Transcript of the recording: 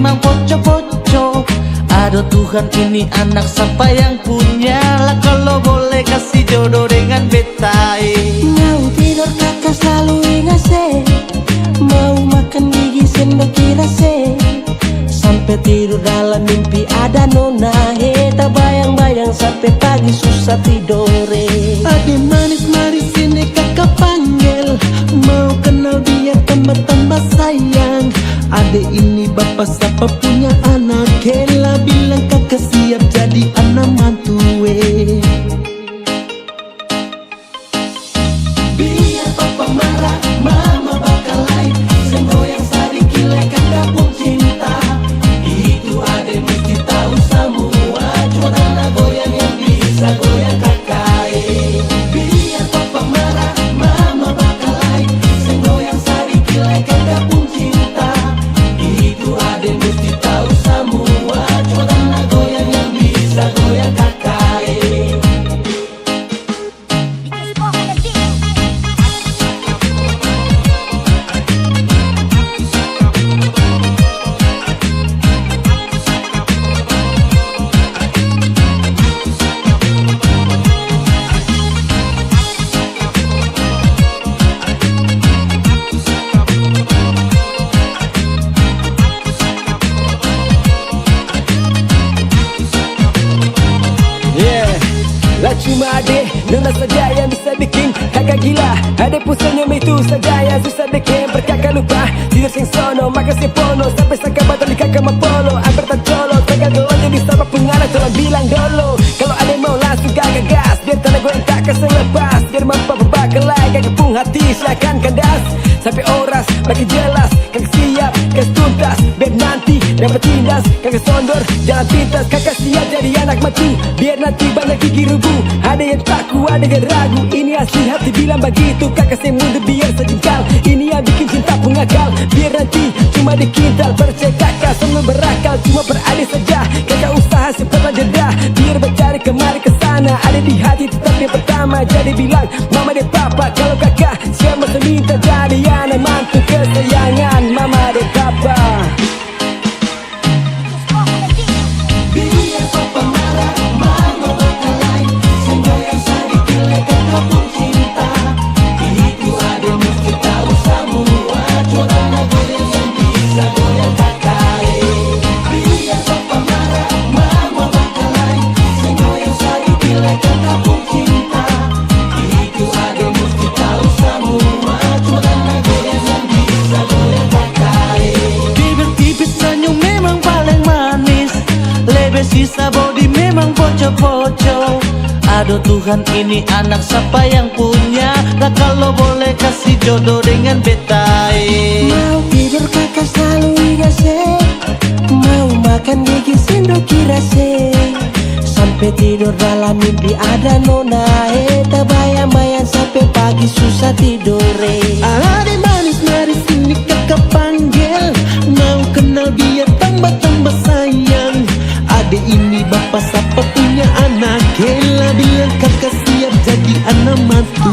memang poco-poco. Aduh Tuhan, ini anak siapa yang punya? Lah kalau boleh kasih jodoh dengan betai. Mau tidur kakak selalu ingat se, mau makan gigi sendok kira se, sampai tidur dalam mimpi ada nona. Tak bayang-bayang sampai pagi susah tidore. Adik manis-manis ini kakak panggil, mau kenal dia tambah-tambah sayang. Adik ini bapak siapa punya anak, Kela bilang kakak siap jadi anak mantu. Biar papa marah, mama bakal lain, semboyang sedikit like kakak pun cinta. Itu adik mesti tahu semua, cuma tanah goyang yang bisa goyang kakak. Biar papa marah, mama bakal lain, semboyang sedikit like kakak pun cinta. Itu adik mesti tahu semua, cuma tanah goyang yang bisa goyang kakak. Lah cuma adek, nona saja yang bisa bikin kakak gila. Adek pun senyum itu saja yang susah bikin berkakak lupa. Tidur sing sono, makan si pono, sampai sangka batal di kakak mapolo. Amper tak colo, kakak dolo jadi sama pengarah. Tolong bilang dulu, kalau adek mau langsung kakak gas, biar tanah gue tak kesel lepas. Biar mampu berbakal lagi, kakak pun hati silakan kandas. Sampai oras, makin jelas, kakak siap, kakak tuntas. Biar nanti dapat tindas, kakak sondor, jalan pintas. Kakak siap jadi anak matu, biar nanti banyak gigi rubuh. Ada yang takut, ada yang ragu, ini asli hati bilang begitu. Kakak saya mundur biar sejengkal, ini yang bikin cinta pengakal. Biar nanti cuma dikintal, percaya kakak selalu berakal. Cuma beralih saja, kakak usaha setelah jeda. Biar bercari kemari kesana, ada di hati tetap yang pertama. Jadi bilang mama dan papa, kalau kakak siapa minta jadi anak mantu kesayangan mama dan papa. Biar papa marah, mama bakal lain, semboyang sedikit like kakak pun cinta. Itu adik mesti tahu semua, cuma tanah goyang yang bisa goyang kakak. Biar papa marah, mama bakal lain, semboyang sedikit like kakak pun cinta. Itu adik mesti tahu semua, cuma tanah goyang yang bisa goyang kakak. Bibir tipis senyum memang paling manis, lebe sisa body memang poco-poco. Aduh Tuhan, ini anak siapa yang punya? Lah kalau boleh kasih jodoh dengan betai. Mau tidur kakak selalu ingat se, mau makan gigi sendok kira se, sampai tidur dalam mimpi ada nona. Tak bayang-bayang sampai pagi susah tidore. Adik manis-manis ini kakak panggil, mau kenal biar tambah-tambah sayang. Adik ini bapak siapa punya anak, Kela bilang kakak siap jadi anak mantu.